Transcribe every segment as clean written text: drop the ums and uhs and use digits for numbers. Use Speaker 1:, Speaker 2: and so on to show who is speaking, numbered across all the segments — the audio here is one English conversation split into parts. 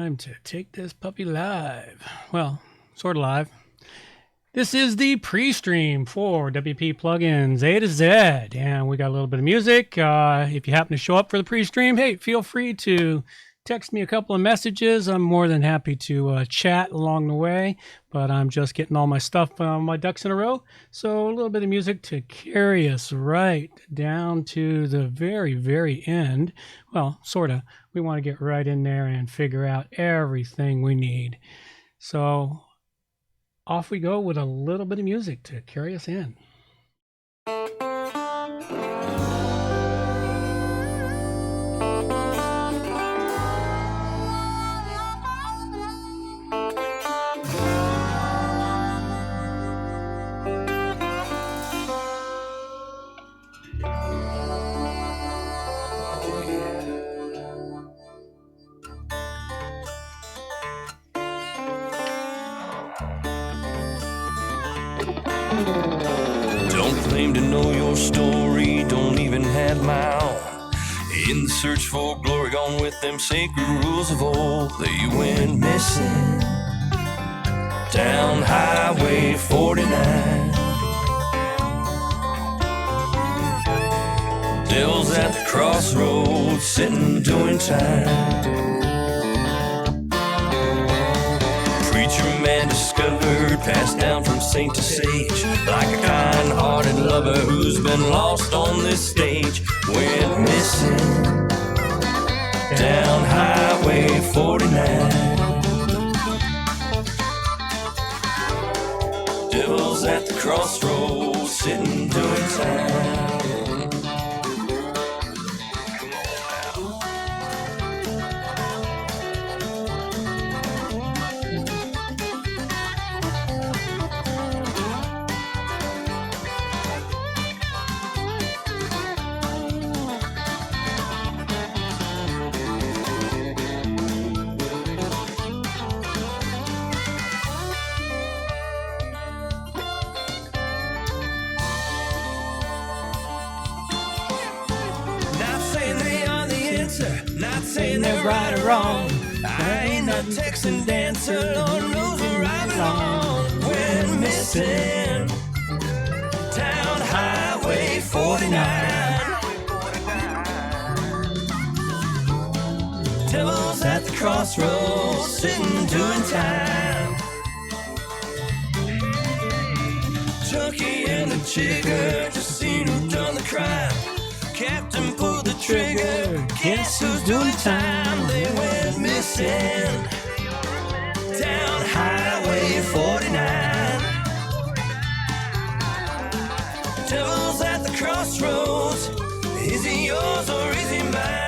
Speaker 1: Time to take this puppy live. Well, sort of live. This is the pre-stream for WP Plugins A to Z, and we got a little bit of music. If you happen to show up for the pre-stream, hey, feel free to text me a couple of messages. I'm more than happy to chat along the way, but I'm just getting all my stuff, my ducks in a row. So a little bit of music to carry us right down to the very, very end. Well, sort of. We want to get right in there and figure out everything we need. So off we go with a little bit of music to carry us in.
Speaker 2: Don't claim to know your story, don't even have my own. In the search for glory, gone with them sacred rules of old. They went missing down Highway 49. Devil's at the crossroads, sitting doing time. Man discovered, passed down from saint to sage, like a kind-hearted lover who's been lost on this stage. Went missing down Highway 49. Devil's at the crossroads, sitting doing time. Not saying they're right or wrong. I ain't no Texan dancer, Lord knows where I belong. Went missing down Highway 49. Devil's at the crossroads, sitting doing time. Junkie and the jigger, just seen who done the crime. Captain pulled the trigger, guess who's doing time? They went missing down Highway 49. Devil's at the crossroads, is he yours or is he mine?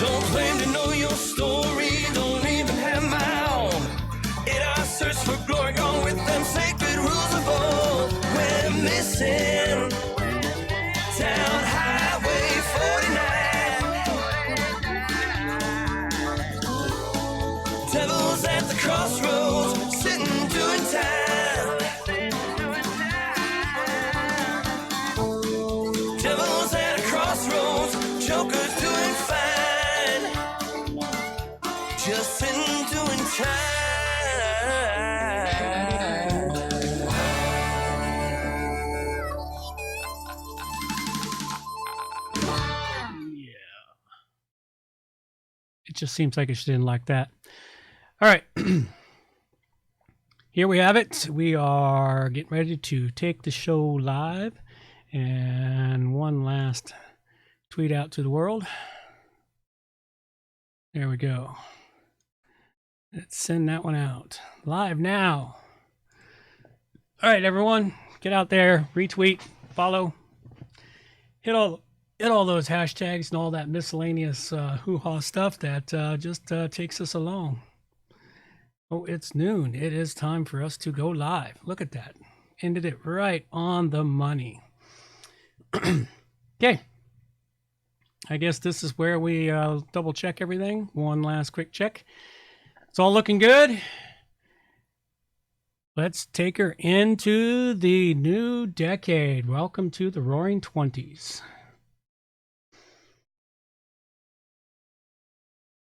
Speaker 2: Don't claim to know your story, don't even have my own. In our search for glory, gone with them sacred rules of old. We're missing down Highway 49. Devil's at the crossroads, sitting doing time. Devil's at a crossroads, joker's doing fine. Just sitting doing time.
Speaker 1: Yeah. It just seems like she didn't like that. All right. Here we have it. We are getting ready to take the show live. And one last tweet out to the world. There we go. Let's send that one out. Live now. All right, everyone. Get out there. Retweet. Follow. Hit all Get all those hashtags and all that miscellaneous hoo-ha stuff that just takes us along. Oh, it's noon. It is time for us to go live. Look at that. Ended it right on the money. Okay. I guess this is where we double check everything. One last quick check. It's all looking good. Let's take her into the new decade. Welcome to the Roaring 20s.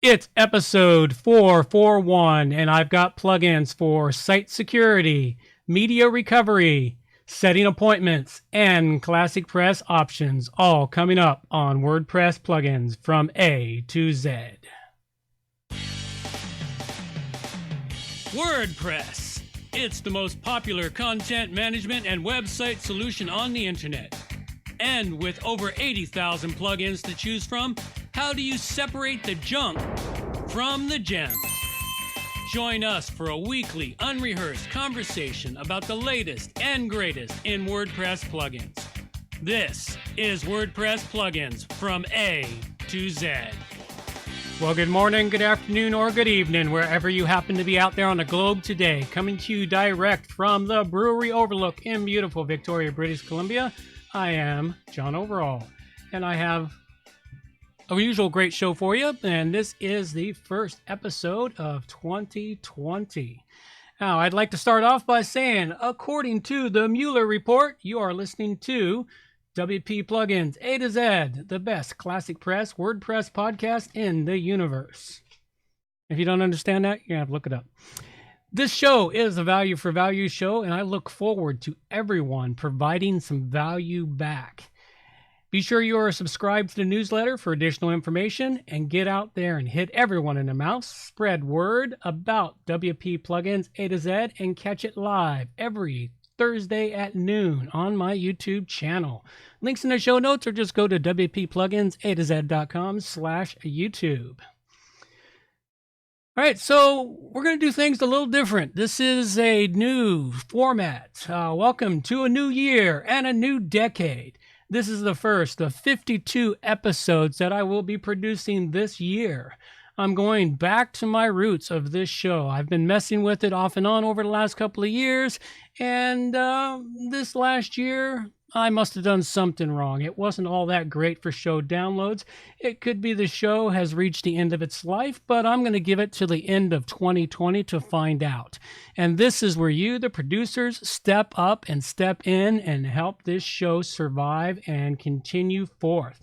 Speaker 1: It's episode 441, and I've got plugins for site security, media recovery, setting appointments, and ClassicPress options, all coming up on WordPress Plugins from A to Z. WordPress. It's the most popular content management and website solution on the internet. And with over 80,000 plugins to choose from, how do you separate the junk from the gems? Join us for a weekly, unrehearsed conversation about the latest and greatest in WordPress plugins. This is WordPress Plugins from A to Z. Well, good morning, good afternoon, or good evening, wherever you happen to be out there on the globe today. Coming to you direct from the Brewery Overlook in beautiful Victoria, British Columbia. I am John Overall, and I have a usual great show for you, and this is the first episode of 2020. Now, I'd like to start off by saying, according to the Mueller Report, you are listening to WP Plugins A to Z, the best ClassicPress WordPress podcast in the universe. If you don't understand that, you're going to have to look it up. This show is a value for value show, and I look forward to everyone providing some value back. Be sure you are subscribed to the newsletter for additional information, and get out there and hit everyone in the mouth. Spread word about WP Plugins A to Z and catch it live every Thursday at noon on my YouTube channel. Links in the show notes, or just go to wppluginsa2z.com/YouTube. All right, so we're going to do things a little different. This is a new format. Welcome to a new year and a new decade. This is the first of 52 episodes that I will be producing this year. I'm going back to my roots of this show. I've been messing with it off and on over the last couple of years, and this last year, I must have done something wrong. It wasn't all that great for show downloads. It could be the show has reached the end of its life, but I'm going to give it to the end of 2020 to find out. And this is where you, the producers, step up and step in and help this show survive and continue forth.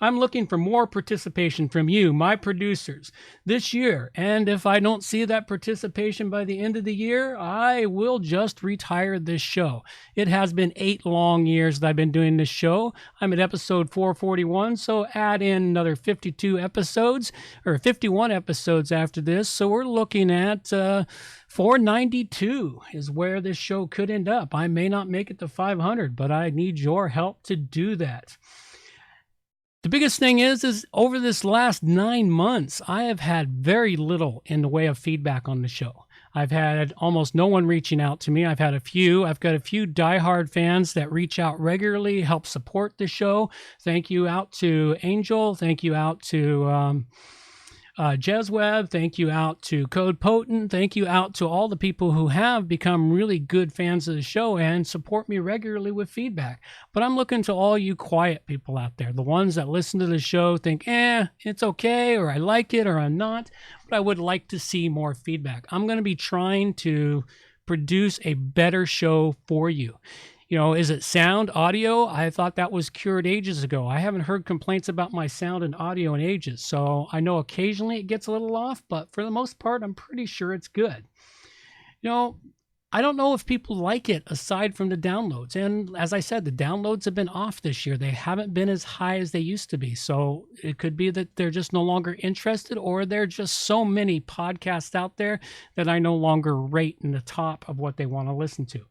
Speaker 1: I'm looking for more participation from you, my producers, this year. And if I don't see that participation by the end of the year, I will just retire this show. It has been 8 long years that I've been doing this show. I'm at episode 441, so add in another 52 episodes, or 51 episodes after this. So we're looking at 492 is where this show could end up. I may not make it to 500, but I need your help to do that. The biggest thing is over this last 9 months, I have had very little in the way of feedback on the show. I've had almost no one reaching out to me. I've got a few diehard fans that reach out regularly, help support the show. Thank you out to Angel. Thank you out to Jezweb. Thank you out to Code Potent. Thank you out to all the people who have become really good fans of the show and support me regularly with feedback. But I'm looking to all you quiet people out there, the ones that listen to the show, think, it's okay, or I like it, or I'm not, but I would like to see more feedback. I'm going to be trying to produce a better show for you. You know, is it sound, audio? I thought that was cured ages ago. I haven't heard complaints about my sound and audio in ages. So I know occasionally it gets a little off, but for the most part, I'm pretty sure it's good. You know, I don't know if people like it aside from the downloads. And as I said, the downloads have been off this year. They haven't been as high as they used to be. So it could be that they're just no longer interested, or there are just so many podcasts out there that I no longer rate in the top of what they want to listen to.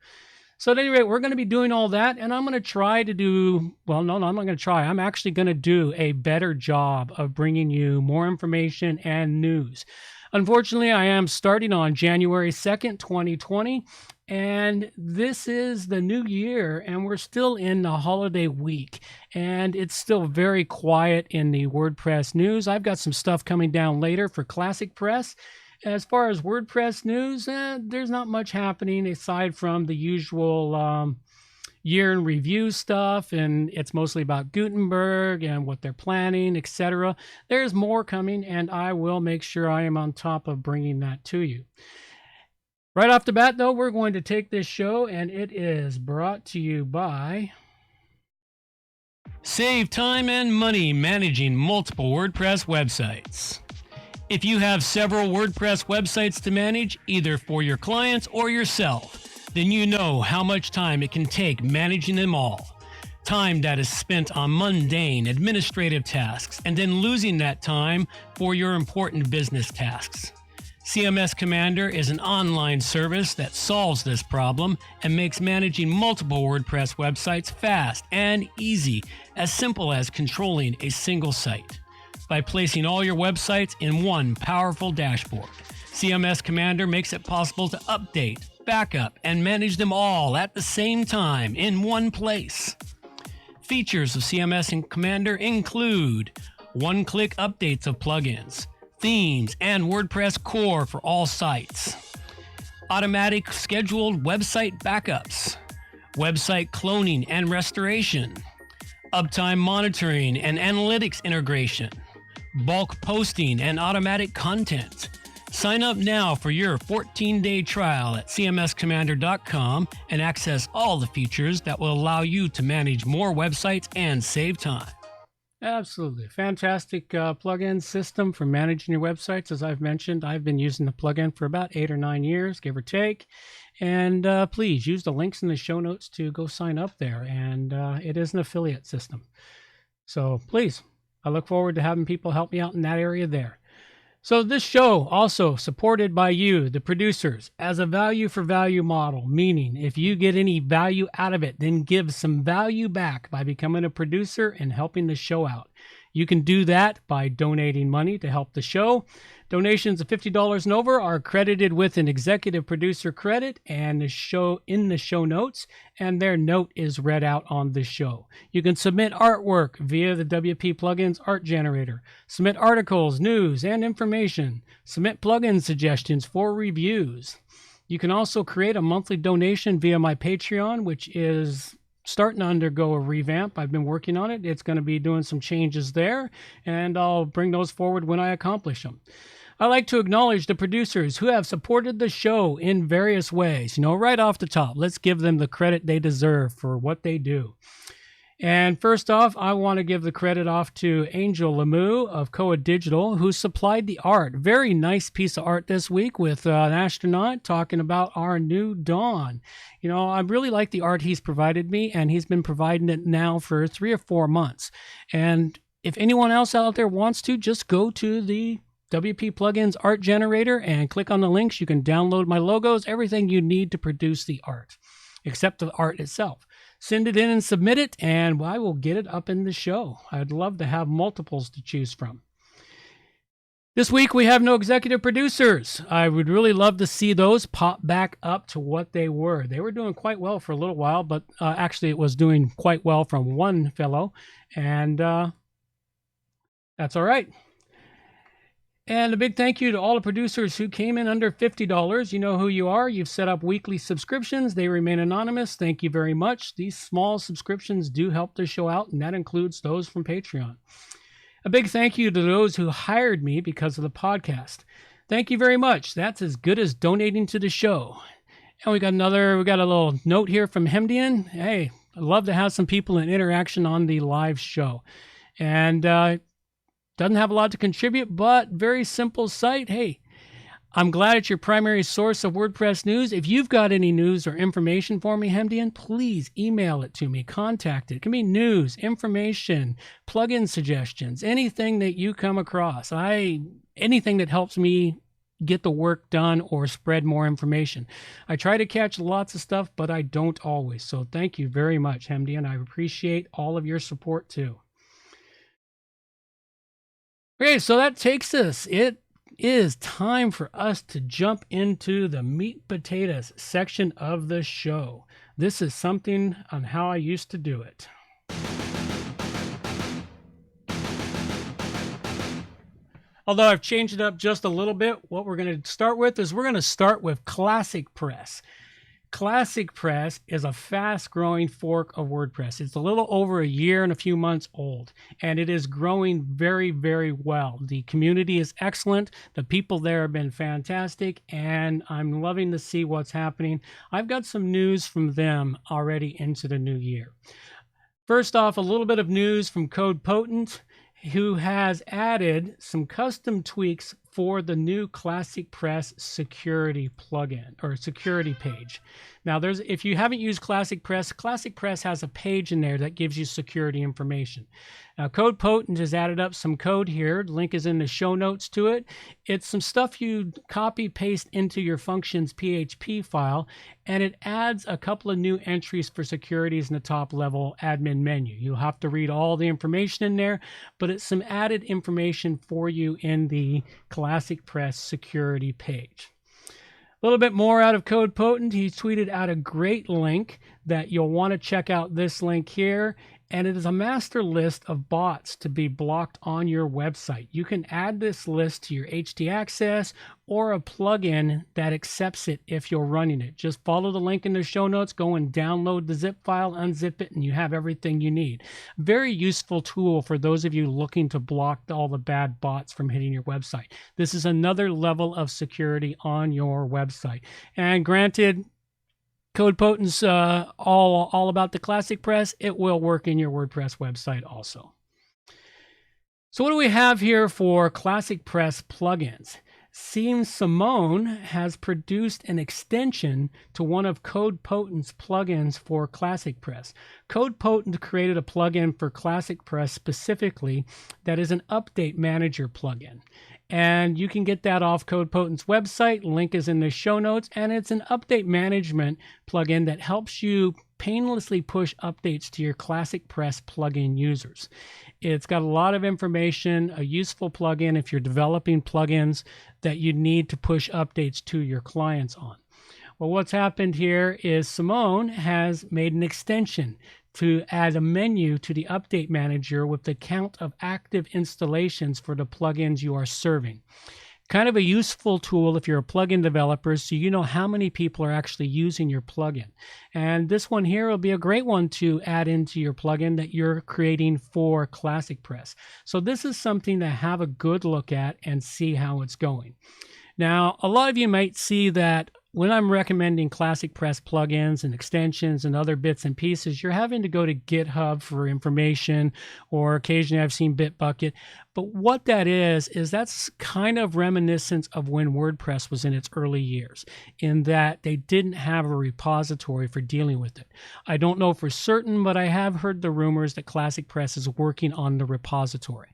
Speaker 1: So at any rate, we're going to be doing all that, and I'm going to try to do, well, no, I'm not going to try. I'm actually going to do a better job of bringing you more information and news. Unfortunately, I am starting on January 2nd, 2020, and this is the new year, and we're still in the holiday week, and it's still very quiet in the WordPress news. I've got some stuff coming down later for ClassicPress. As far as WordPress news, there's not much happening aside from the usual year in review stuff, and it's mostly about Gutenberg and what they're planning, etc. There's more coming, and I will make sure I am on top of bringing that to you. Right off the bat, though, we're going to take this show, and it is brought to you by...
Speaker 2: Save time and money managing multiple WordPress websites. If you have several WordPress websites to manage, either for your clients or yourself, then you know how much time it can take managing them all. Time that is spent on mundane administrative tasks and then losing that time for your important business tasks. Cms Commander is an online service that solves this problem and makes managing multiple WordPress websites fast and easy, as simple as controlling a single site. By placing all your websites in one powerful dashboard, CMS Commander makes it possible to update, backup, and manage them all at the same time in one place. Features of CMS Commander include one-click updates of plugins, themes, and WordPress core for all sites, automatic scheduled website backups, website cloning and restoration, uptime monitoring and analytics integration, bulk posting and automatic content. Sign up now for your 14-day trial at cmscommander.com and access all the features that will allow you to manage more websites and save time.
Speaker 1: Absolutely. Fantastic plugin system for managing your websites. As I've mentioned, I've been using the plugin for about 8 or 9 years, give or take. And please use the links in the show notes to go sign up there. And it is an affiliate system. So please, I look forward to having people help me out in that area there. So this show also supported by you, the producers, as a value for value model, meaning if you get any value out of it, then give some value back by becoming a producer and helping the show out. You can do that by donating money to help the show. Donations of $50 and over are credited with an executive producer credit and the show in the show notes, and their note is read out on the show. You can submit artwork via the WP Plugins art generator, submit articles, news, and information, submit plugin suggestions for reviews. You can also create a monthly donation via my Patreon, which is starting to undergo a revamp. I've been working on it. It's going to be doing some changes there, and I'll bring those forward when I accomplish them. I like to acknowledge the producers who have supported the show in various ways. Right off the top, let's give them the credit they deserve for what they do. And first off, I want to give the credit off to Angel Lemieux of Koa Digital, who supplied the art. Very nice piece of art this week with an astronaut talking about our new dawn. I really like the art he's provided me, and he's been providing it now for 3 or 4 months. And if anyone else out there wants to, just go to the WP Plugins art generator and click on the links. You can download my logos, everything you need to produce the art, except the art itself. Send it in and submit it, and I will get it up in the show. I'd love to have multiples to choose from. This week, we have no executive producers. I would really love to see those pop back up to what they were. They were doing quite well for a little while, but actually it was doing quite well from one fellow, and that's all right. And a big thank you to all the producers who came in under $50. You know who you are. You've set up weekly subscriptions. They remain anonymous. Thank you very much. These small subscriptions do help the show out, and that includes those from Patreon. A big thank you to those who hired me because of the podcast. Thank you very much. That's as good as donating to the show. And we got a little note here from Hemdian. Hey, I'd love to have some people in interaction on the live show. And doesn't have a lot to contribute, but very simple site. Hey, I'm glad it's your primary source of WordPress news. If you've got any news or information for me, Hemdian, please email it to me. Contact it. It can be news, information, plugin suggestions, anything that you come across. Anything that helps me get the work done or spread more information. I try to catch lots of stuff, but I don't always. So thank you very much, Hemdy, and I appreciate all of your support too. Okay, so that takes us. It is time for us to jump into the meat and potatoes section of the show. This is something on how I used to do it. Although I've changed it up just a little bit, what we're going to start with is ClassicPress. ClassicPress is a fast-growing fork of WordPress. It's a little over a year and a few months old, and it is growing very, very well. The community is excellent. The people there have been fantastic, and I'm loving to see what's happening. I've got some news from them already into the new year. First off, a little bit of news from CodePotent, who has added some custom tweaks for the new ClassicPress security plugin or security page. Now, if you haven't used ClassicPress has a page in there that gives you security information. Now, CodePotent has added up some code here. The link is in the show notes to it. It's some stuff you copy paste into your functions PHP file, and it adds a couple of new entries for securities in the top level admin menu. You'll have to read all the information in there, but it's some added information for you in the ClassicPress security page. A little bit more out of CodePotent. He tweeted out a great link that you'll want to check out, this link here. And it is a master list of bots to be blocked on your website. You can add this list to your htaccess or a plugin that accepts it if you're running it. Just follow the link in the show notes, go and download the zip file, unzip it, and you have everything you need. Very useful tool for those of you looking to block all the bad bots from hitting your website. This is another level of security on your website. And granted, CodePotent's all about the ClassicPress. It will work in your WordPress website also. So what do we have here for ClassicPress plugins? Cms has produced an extension to one of CodePotent's plugins for ClassicPress. CodePotent created a plugin for ClassicPress specifically that is an update manager plugin. And you can get that off CodePotent's website. Link is in the show notes. And it's an update management plugin that helps you painlessly push updates to your ClassicPress plugin users. It's got a lot of information, a useful plugin if you're developing plugins that you need to push updates to your clients on. Well, what's happened here is Simone has made an extension to add a menu to the update manager with the count of active installations for the plugins you are serving. Kind of a useful tool if you're a plugin developer, so you know how many people are actually using your plugin. And this one here will be a great one to add into your plugin that you're creating for ClassicPress. So this is something to have a good look at and see how it's going. Now, a lot of you might see that when I'm recommending ClassicPress plugins and extensions and other bits and pieces, you're having to go to GitHub for information, or occasionally I've seen Bitbucket. But what that is that's kind of reminiscent of when WordPress was in its early years, in that they didn't have a repository for dealing with it. I don't know for certain, but I have heard the rumors that ClassicPress is working on the repository.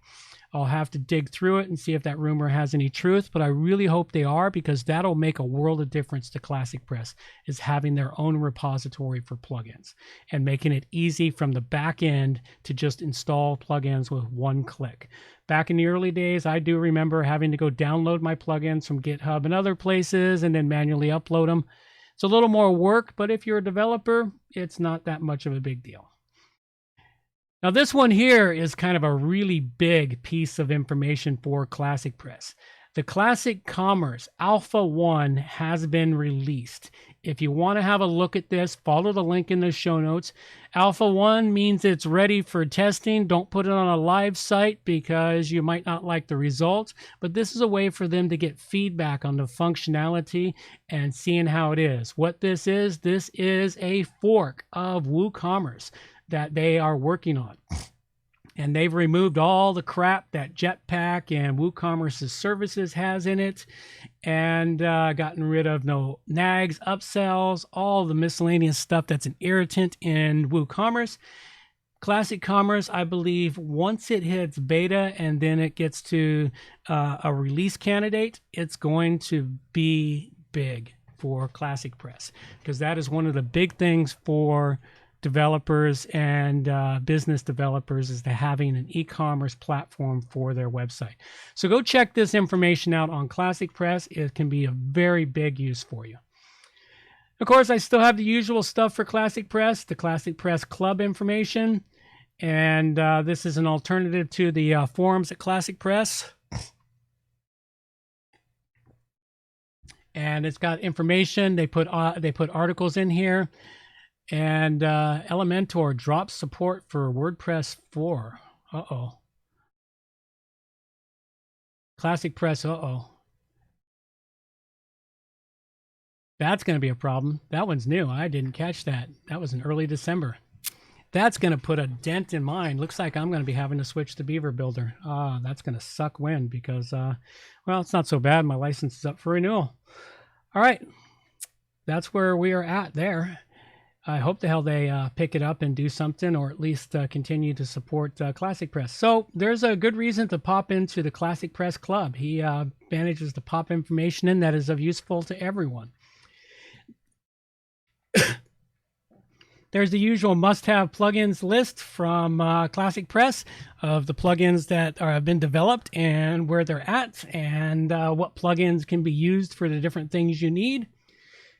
Speaker 1: I'll have to dig through it and see if that rumor has any truth, but I really hope they are, because that'll make a world of difference to ClassicPress, is having their own repository for plugins and making it easy from the back end to just install plugins with one click. Back in the early days, I do remember having to go download my plugins from GitHub and other places and then manually upload them. It's a little more work, but if you're a developer, it's not that much of a big deal. Now, this one here is kind of a really big piece of information for ClassicPress. The Classic Commerce Alpha 1 has been released. If you want to have a look at this, follow the link in the show notes. Alpha 1 means it's ready for testing. Don't put it on a live site because you might not like the results, but this is a way for them to get feedback on the functionality and seeing how it is. What this is a fork of WooCommerce that they are working on. And they've removed all the crap that Jetpack and WooCommerce's services has in it, and gotten rid of no nags, upsells, all the miscellaneous stuff that's an irritant in WooCommerce. Classic Commerce, I believe, once it hits beta and then it gets to a release candidate, it's going to be big for ClassicPress, because that is one of the big things for developers and business developers, is to having an e-commerce platform for their website. So go check this information out on ClassicPress. It can be a very big use for you. Of course, I still have the usual stuff for ClassicPress, the ClassicPress Club information, and this is an alternative to the forums at ClassicPress. And it's got information. They put articles in here. And Elementor drops support for WordPress 4. Uh-oh. ClassicPress, uh-oh. That's going to be a problem. That one's new. I didn't catch that. That was in early December. That's going to put a dent in mine. Looks like I'm going to be having to switch to Beaver Builder. That's going to suck wind because, well, it's not so bad. My license is up for renewal. All right. That's where we are at there. I hope the hell they pick it up and do something, or at least continue to support ClassicPress. So there's a good reason to pop into the ClassicPress Club. He manages to pop information in that is of useful to everyone. There's the usual must-have plugins list from ClassicPress of the plugins that have been developed and where they're at, and what plugins can be used for the different things you need.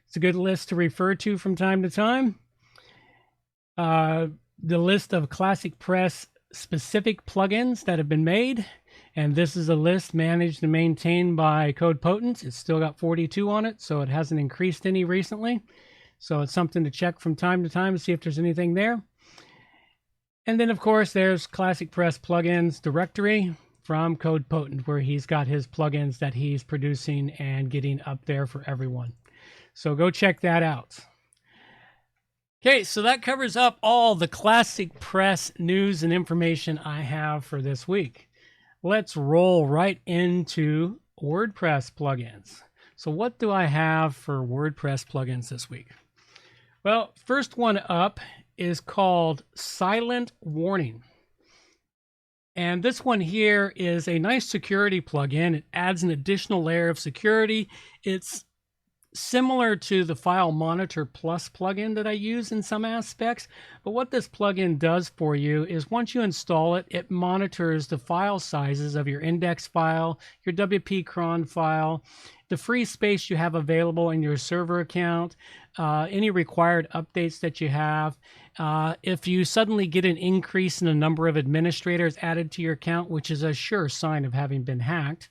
Speaker 1: It's a good list to refer to from time to time. The list of ClassicPress specific plugins that have been made. And this is a list managed and maintained by CodePotent. It's still got 42 on it, so it hasn't increased any recently. So it's something to check from time to time to see if there's anything there. And then, of course, there's ClassicPress plugins directory from CodePotent, where he's got his plugins that he's producing and getting up there for everyone. So go check that out. Okay, so that covers up all the ClassicPress news and information I have for this week. Let's roll right into WordPress plugins. So what do I have for WordPress plugins this week? Well, first one up is called Silent Warning. And this one here is a nice security plugin. It adds an additional layer of security. It's similar to the File Monitor Plus plugin that I use in some aspects, but what this plugin does for you is once you install it, it monitors the file sizes of your index file, your WP cron file, the free space you have available in your server account, any required updates that you have. If you suddenly get an increase in the number of administrators added to your account, which is a sure sign of having been hacked,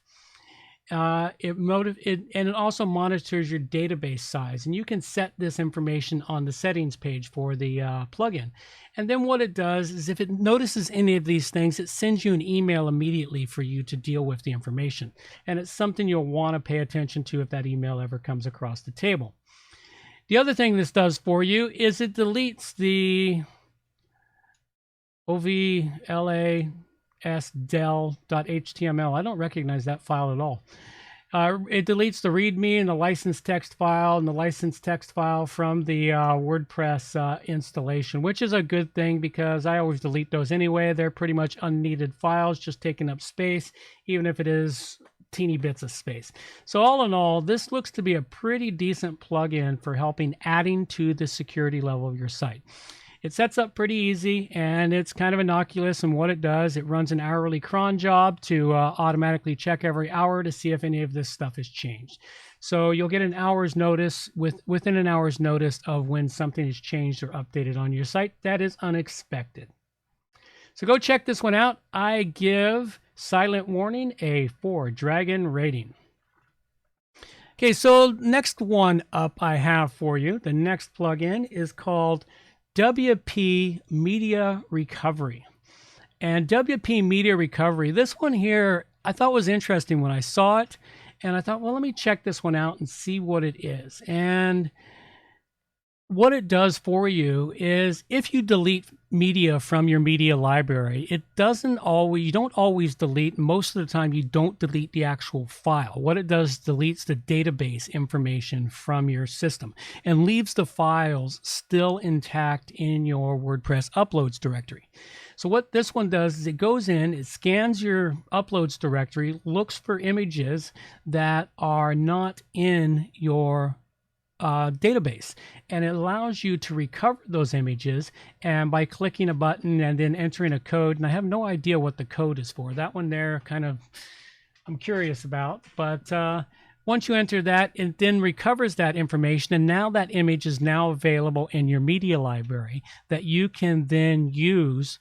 Speaker 1: it also monitors your database size, and you can set this information on the settings page for the plugin. And then what it does is, if it notices any of these things, it sends you an email immediately for you to deal with the information. And it's something you'll want to pay attention to if that email ever comes across the table. The other thing this does for you is it deletes the ovlasdel.html. I don't recognize that file at all. It deletes the README and the licensed text file from the WordPress installation, which is a good thing because I always delete those anyway. They're pretty much unneeded files, just taking up space, even if it is teeny bits of space. So all in all, this looks to be a pretty decent plugin for helping adding to the security level of your site. It sets up pretty easy, and it's kind of innocuous in what it does. It runs an hourly cron job to automatically check every hour to see if any of this stuff has changed. So you'll get an hour's notice, within an hour's notice of when something is changed or updated on your site. That is unexpected. So go check this one out. I give Silent Warning a 4 Dragon rating. Okay, so next one up I have for you, the next plugin is called WP Media Recovery. And WP Media Recovery, this one here, I thought was interesting when I saw it. And I thought, well, let me check this one out and see what it is. And what it does for you is if you delete media from your media library, you don't always delete. Most of the time, you don't delete the actual file. What it does deletes the database information from your system and leaves the files still intact in your WordPress uploads directory. So what this one does is it goes in, it scans your uploads directory, looks for images that are not in your database, and it allows you to recover those images, and by clicking a button and then entering a code, and I have no idea what the code is for. That one there kind of I'm curious about, but once you enter that, it then recovers that information, and now that image is now available in your media library that you can then use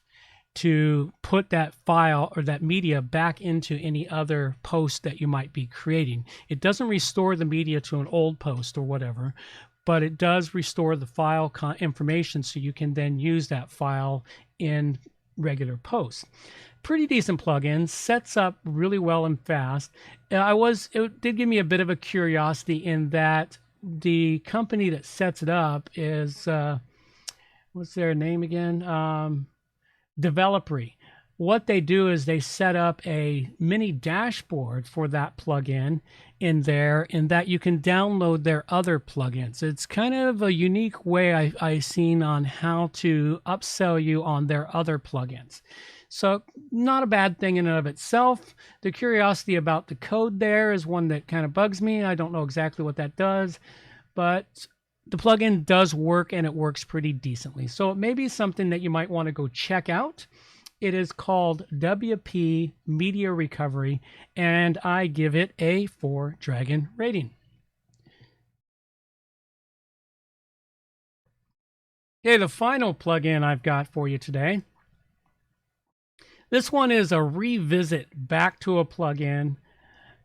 Speaker 1: to put that file or that media back into any other post that you might be creating. It doesn't restore the media to an old post or whatever, but it does restore the file information so you can then use that file in regular posts. Pretty decent plugin, sets up really well and fast. It did give me a bit of a curiosity in that the company that sets it up is, what's their name again? Developery. What they do is they set up a mini dashboard for that plugin in there, in that you can download their other plugins. It's kind of a unique way I've seen on how to upsell you on their other plugins. So not a bad thing in and of itself. The curiosity about the code there is one that kind of bugs me. I don't know exactly what that does, but the plugin does work, and it works pretty decently. So it may be something that you might want to go check out. It is called WP Media Recovery, and I give it a 4 dragon rating. Okay, the final plugin I've got for you today. This one is a revisit back to a plugin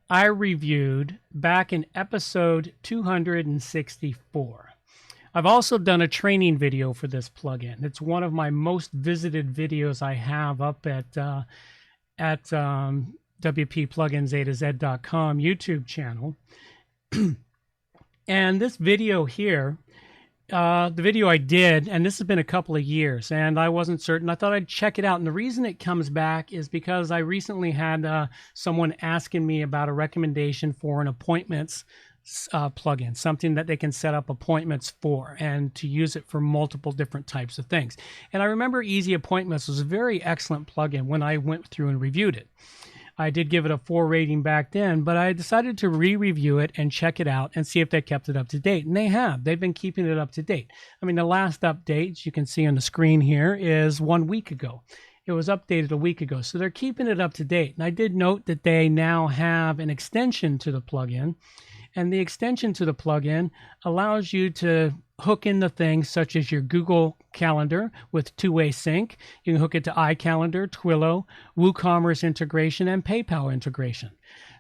Speaker 1: I reviewed back in episode 264. I've also done a training video for this plugin. It's one of my most visited videos I have up at WPPluginsAtoZ.com YouTube channel. And this video here, the video I did, and this has been a couple of years, and I wasn't certain. I thought I'd check it out. And the reason it comes back is because I recently had someone asking me about a recommendation for an appointments plugin, something that they can set up appointments for and to use it for multiple different types of things. And I remember Easy Appointments was a very excellent plugin when I went through and reviewed it. I did give it a 4 rating back then, but I decided to re-review it and check it out and see if they kept it up to date. And they have. They've been keeping it up to date. I mean, the last update, you can see on the screen here, is 1 week ago. It was updated a week ago. So they're keeping it up to date. And I did note that they now have an extension to the plugin. And the extension to the plugin allows you to hook into things such as your Google Calendar with two-way sync. You can hook it to iCalendar, Twilio, WooCommerce integration, and PayPal integration.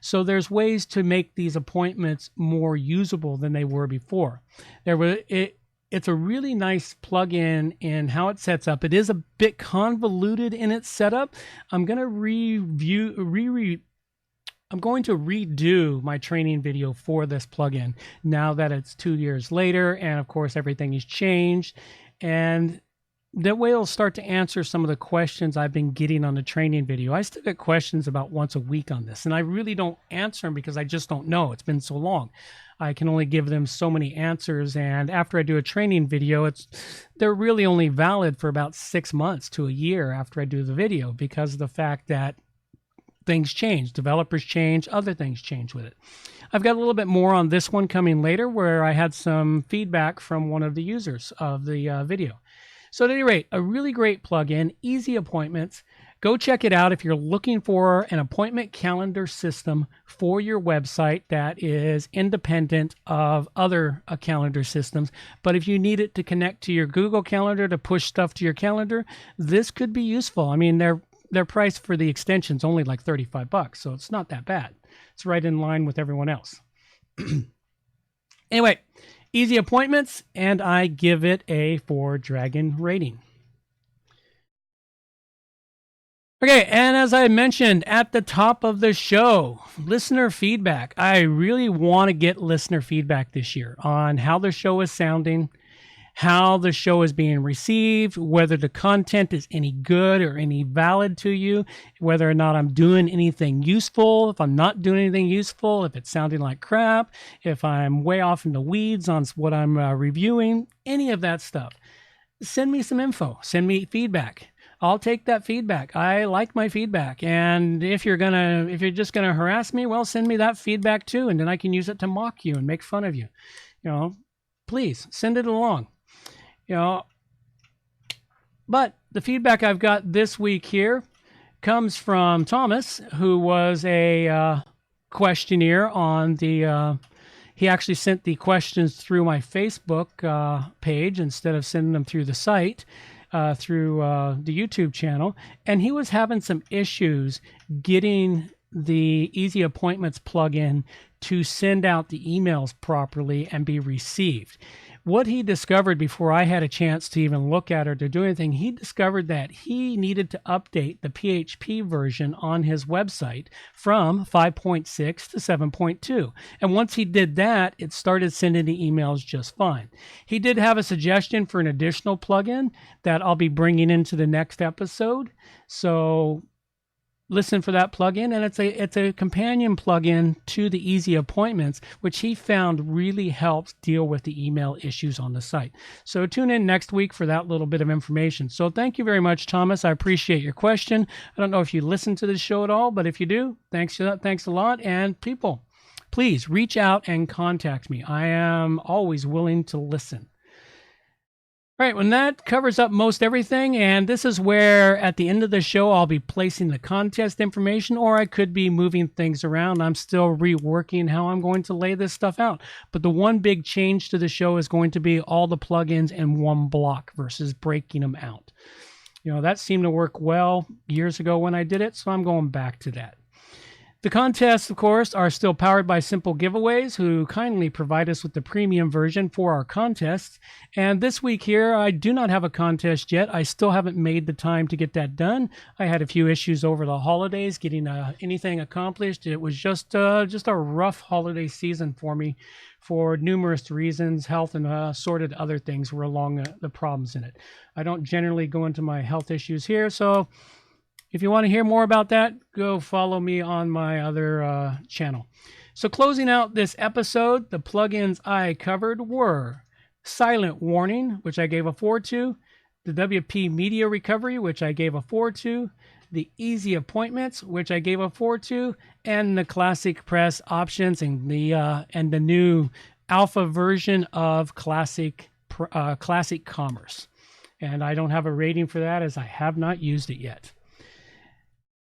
Speaker 1: So there's ways to make these appointments more usable than they were before. It's a really nice plugin in how it sets up. It is a bit convoluted in its setup. I'm going to redo my training video for this plugin now that it's 2 years later, and of course everything has changed, and that way it'll start to answer some of the questions I've been getting on the training video. I still get questions about once a week on this, and I really don't answer them because I just don't know. It's been so long. I can only give them so many answers, and after I do a training video, they're really only valid for about 6 months to a year after I do the video, because of the fact that things change, developers change, other things change with it. I've got a little bit more on this one coming later, where I had some feedback from one of the users of the video. So at any rate, a really great plugin, Easy Appointments. Go check it out if you're looking for an appointment calendar system for your website that is independent of other calendar systems. But if you need it to connect to your Google Calendar to push stuff to your calendar, this could be useful. I mean, their price for the extension's only like $35, so it's not that bad. It's right in line with everyone else. Anyway, Easy Appointments, and I give it a 4 dragon rating. Okay, and as I mentioned at the top of the show, listener feedback. I really want to get listener feedback this year on how the show is sounding, how the show is being received, whether the content is any good or any valid to you, whether or not I'm doing anything useful, if I'm not doing anything useful, if it's sounding like crap, if I'm way off in the weeds on what I'm reviewing, any of that stuff. Send me some info. Send me feedback. I'll take that feedback. I like my feedback. And if you're just gonna harass me, well, send me that feedback too, and then I can use it to mock you and make fun of you. Please send it along. But the feedback I've got this week here comes from Thomas, who was a questionnaire on the. He actually sent the questions through my Facebook page instead of sending them through the site. Through the YouTube channel, and he was having some issues getting the Easy Appointments plugin to send out the emails properly and be received. What he discovered before I had a chance to even look at it or to do anything, he discovered that he needed to update the PHP version on his website from 5.6 to 7.2. And once he did that, it started sending the emails just fine. He did have a suggestion for an additional plugin that I'll be bringing into the next episode. So listen for that plugin, and it's a companion plugin to the Easy Appointments, which he found really helps deal with the email issues on the site. So tune in next week for that little bit of information. So thank you very much, Thomas. I appreciate your question. I don't know if you listen to the show at all, but if you do, thanks a lot. And people, please reach out and contact me. I am always willing to listen. All right, when that covers up most everything, and this is where at the end of the show I'll be placing the contest information, or I could be moving things around. I'm still reworking how I'm going to lay this stuff out. But the one big change to the show is going to be all the plugins in one block versus breaking them out. That seemed to work well years ago when I did it, so I'm going back to that. The contests, of course, are still powered by Simple Giveaways, who kindly provide us with the premium version for our contests. And this week here, I do not have a contest yet. I still haven't made the time to get that done. I had a few issues over the holidays getting anything accomplished. It was just a rough holiday season for me for numerous reasons. Health and assorted other things were along the problems in it. I don't generally go into my health issues here, so if you want to hear more about that, go follow me on my other channel. So closing out this episode, the plugins I covered were Silent Warning, which I gave a 4 to, the WP Media Recovery, which I gave a 4 to, the Easy Appointments, which I gave a 4 to, and the ClassicPress options and the new alpha version of Classic Commerce. And I don't have a rating for that as I have not used it yet.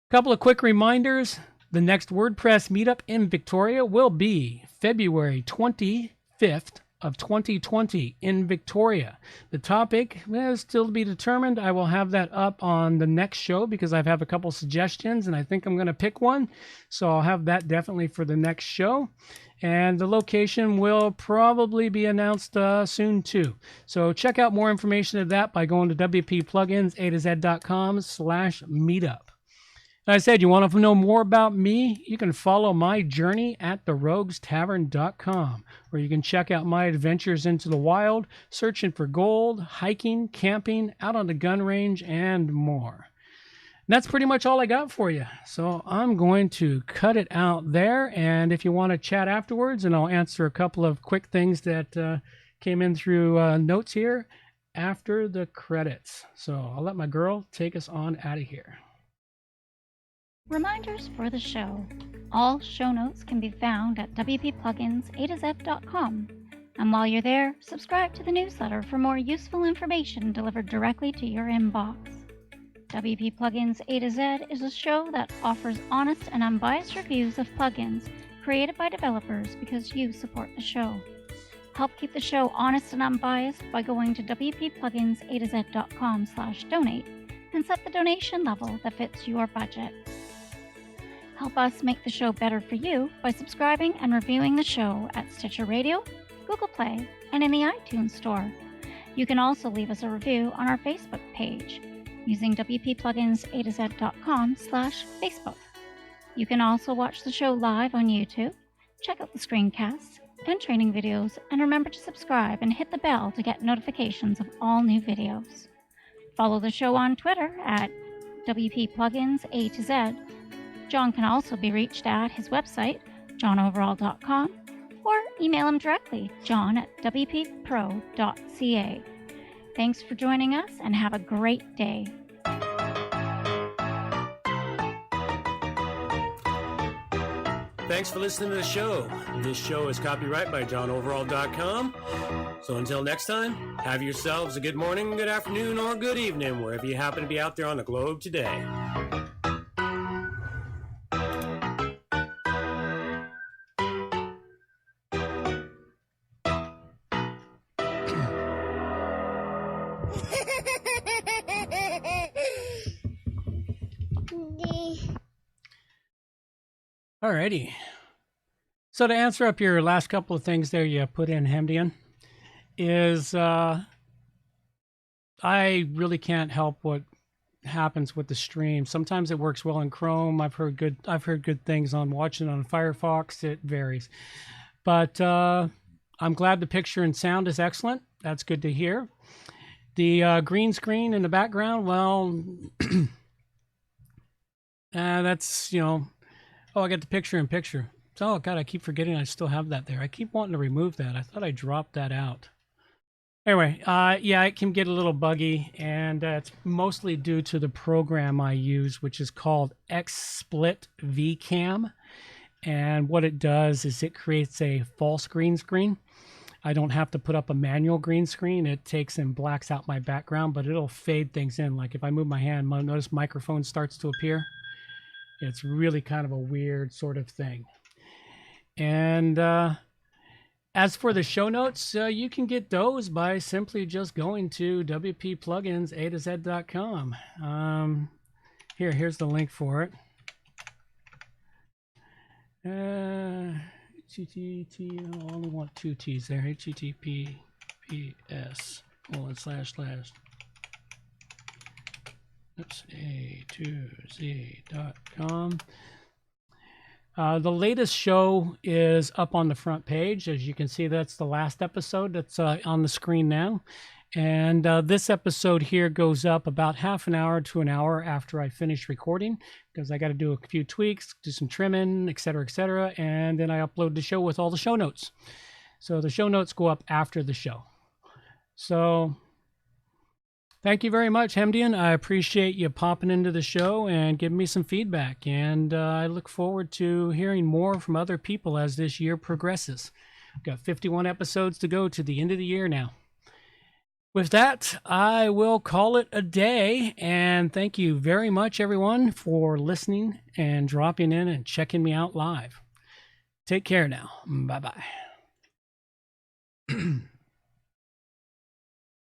Speaker 1: Couple of quick reminders. The next WordPress meetup in Victoria will be February 25th of 2020 in Victoria. The topic is still to be determined. I will have that up on the next show because I have a couple suggestions and I think I'm going to pick one. So I'll have that definitely for the next show. And the location will probably be announced soon too. So check out more information of that by going to wpplugins.com/meetup. Like I said, you want to know more about me? You can follow my journey at theroguestavern.com, where you can check out my adventures into the wild, searching for gold, hiking, camping, out on the gun range, and more. And that's pretty much all I got for you. So I'm going to cut it out there. And if you want to chat afterwards, and I'll answer a couple of quick things that came in through notes here after the credits. So I'll let my girl take us on out of here.
Speaker 3: Reminders for the show. All show notes can be found at wppluginsa2z.com. And while you're there, subscribe to the newsletter for more useful information delivered directly to your inbox. WP Plugins A to Z is a show that offers honest and unbiased reviews of plugins created by developers because you support the show. Help keep the show honest and unbiased by going to wppluginsa2z.com/donate and set the donation level that fits your budget. Help us make the show better for you by subscribing and reviewing the show at Stitcher Radio, Google Play, and in the iTunes Store. You can also leave us a review on our Facebook page using wppluginsa2z.com/Facebook. You can also watch the show live on YouTube, check out the screencasts, and training videos, and remember to subscribe and hit the bell to get notifications of all new videos. Follow the show on Twitter at WP Plugins A to Z. John can also be reached at his website, johnoverall.com, or email him directly, john@wppro.ca. Thanks for joining us and have a great day.
Speaker 2: Thanks for listening to the show. This show is copyright by johnoverall.com. So until next time, have yourselves a good morning, good afternoon, or good evening, wherever you happen to be out there on the globe today.
Speaker 1: Alrighty. So to answer up your last couple of things there you put in, Hemdian, is I really can't help what happens with the stream. Sometimes it works well in Chrome. I've heard good things on watching on Firefox. It varies. But I'm glad the picture and sound is excellent. That's good to hear. The green screen in the background, well, that's, you know, oh, I got the picture in picture. Oh, God, I keep forgetting I still have that there. I keep wanting to remove that. I thought I dropped that out. Anyway, yeah, it can get a little buggy, and it's mostly due to the program I use, which is called XSplit VCam. And what it does is it creates a false green screen. I don't have to put up a manual green screen. It takes and blacks out my background, but it'll fade things in. Like if I move my hand, notice microphone starts to appear. It's really kind of a weird sort of thing. And as for the show notes, you can get those by simply just going to wppluginsa2z.com. Here's the link for it. I only want two T's there. https:// A2Z.com. The latest show is up on the front page. As you can see, that's the last episode that's on the screen now. And this episode here goes up about half an hour to an hour after I finish recording, because I got to do a few tweaks, do some trimming, etc., and then I upload the show with all the show notes. So the show notes go up after the show. So thank you very much, Hemdian. I appreciate you popping into the show and giving me some feedback. And I look forward to hearing more from other people as this year progresses. We've got 51 episodes to go to the end of the year now. With that, I will call it a day. And thank you very much, everyone, for listening and dropping in and checking me out live. Take care now. Bye-bye.